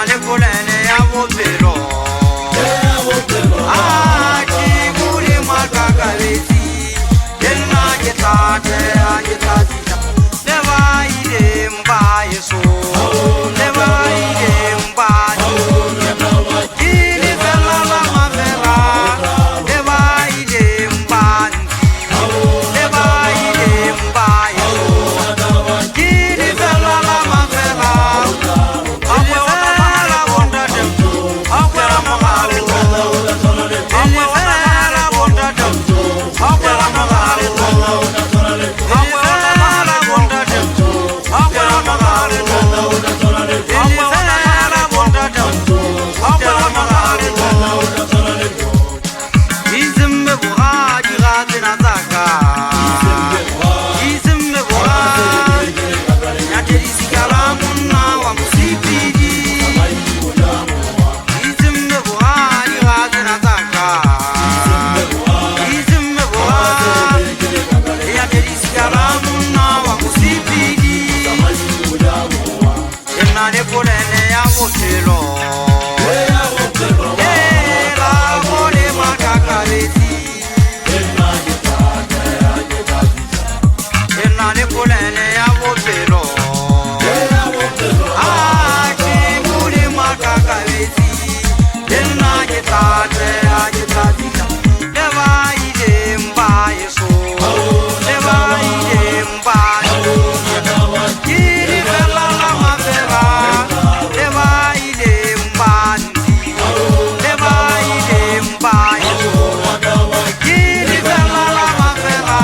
le polene ya bophelo Chiburi makakaleti Yenna getate agetazita Neva ide mbaye so Neva ide mbaye Gili vela la mavera Neva ide mbaye Neva ide mbaye Gili vela la mavera Akwe wala wonda dem Akwe la mavera Akwe wala wonda dem Akwe la mavera Akwe wala wonda dem Akwe la mavera Akwe wala wonda dem Akwe la mavera Izimbe buhadi gati na zaka Izimbe buhadi Nyateri sikala munna wa musipidi Izimbe buhadi gati na zaka Izimbe buhadi Nyateri sikala munna wa musipidi Yenna ne polene ya bophelo Ela bole makakaleti Yenna ne polene ya bophelo Chiburi makakaleti Yenna getate agetazita Neva ide mbaye so Neva ide mbaye Giri vela la mavera Neva ide mbaye Neva ide mbaye Giri vela la mavera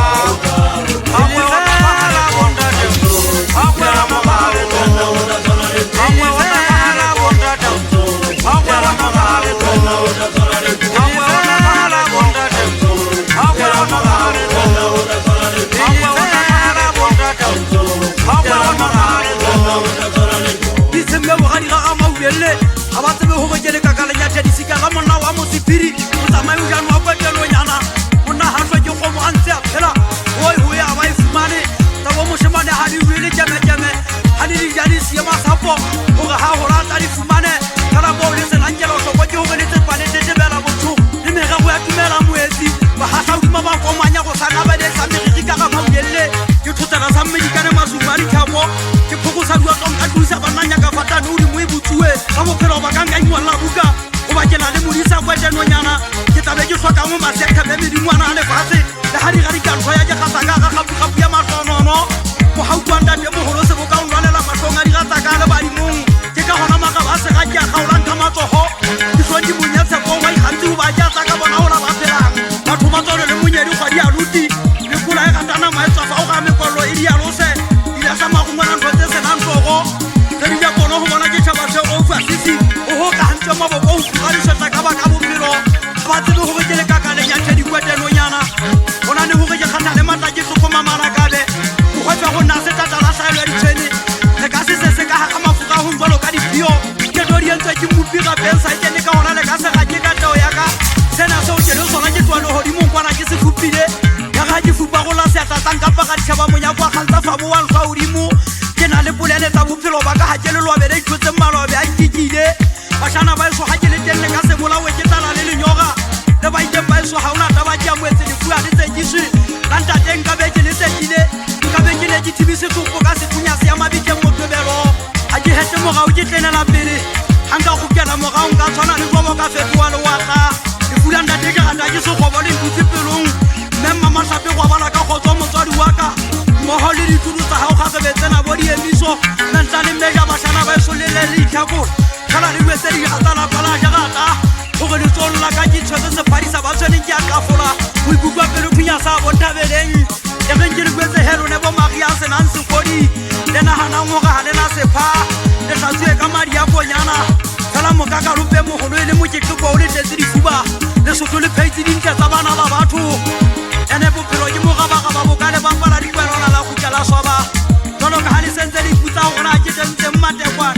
Akwe wala wonda dem Akwe la mavera Akwe wala wonda dem Akwe la mavera Akwe wala wonda dem Akwe la mavera Akwe wala wonda dem Akwe la mavera Izimbe buhadi ga amawele abatsebe ho bokele kakala nya tedisika ga monna wa mosipiri motsamai o jana wa kwetelo nyana monna ha tswa ke go mo antse a phela hoi ho ya ba ifumane tabo moshemane ha di wele jeme ha di jani siya masapo ho ga ha ho rata di fumane kala bo le sena ngelo so go ke ho le tsepane tete bela botho le mega go ya tumela moetsi ba ha sa duma ba komanya go sana ba de sa meriki ka ga mawele ke thotela sa medikane masumari thabo ke phokosa dua ka ka thusa bananya ka fata no di mo ibutsuwe ka bophelo ba ka nganywa la buka o ba kena le modisa kwa tenonyana ke tabe ke hloka mo masekha be medingwana le fatse le ha di ga di kantlwa ya ke gataka ga gapu ya masonono mo hautwanda te mo holo se bo ka unwanela matlonga di gataka le ba di mong ke ka hona maka ba se ga ke ga ulang ka matsoho ke so di munyetse go wa ikhanti o ba ja tsaka bona o la ba phelang batho ba tsone le munyedi go di a ruti le kula e gatana maetsa fa o ga mekolo e di a lose ila sa magungwana ntse se na ntsogo ke di ya kono go bona ke tshaba se o fa sisi o ho ka ntse mo bo o ga di se ka ba ka bophelo ba tsebe go ke le ka ka le nya tshedi kwetelo nyana bona ne ho ke khata le mata ke tsoko mamana kabe go khotsa go na se tata la sa le di tsheni re ka se ka ha mafuka ho njalo ka di bio ke do di ntse ke mupira pensa ke ne ka hona le ka se ga ke ka tao ya ka sena se o ke le sona ke tswalo ho di mo kwana ke se khupile ya ga ke fupa go la se tata nka pa ka tshaba monya kwa khalta fa bo wa lwa udimo ke na le polene tsa bophelo ba ka ha ke le lwa bele ikutse malobe a kikile bashana ba eso ha ke le telle ka se bolawe ke tala le lenyoga le ba ite ba eso ha una taba ke amwetse di fuwa di tsekiswe lanta teng ka be ke le tsekile ka be ke le di tibise tsopo ka se punya se ya mabike mo tobelo a ke hetse mo ga o ke tlenela pele hanga go kena mo ga o ka tshwana le go ka fetwa le waka ke fula nda te ka ga ke se go ba le ntse pelong memma masape go bala ka go tswa motswadi waka mo hole di tulu tsa ha o ga se betsena bo di emiso nna le meja bashana ba eso le le itlhako kala le wetse di gata la pala ja gata go re tsolla ka ke tshwetse se parisa ba tswene ke a kafola go ikukwa pele thunya sa bo tabeleng ya ke ke wetse helo ne bo magia se nan se kodi le na hana ngo ga le na se pha le tsatswe ka madi ya bonyana kala mo ka ka rupe mo holo le mo ke tlo le tse di fuba le so le phaitsi di ntse tsa bana ba batho ene bo phelo ke mo ga ba bo ka le ba pala di kwela la go tla soba jalo ka ha le sentse di putsa gona ke tse mmate kwa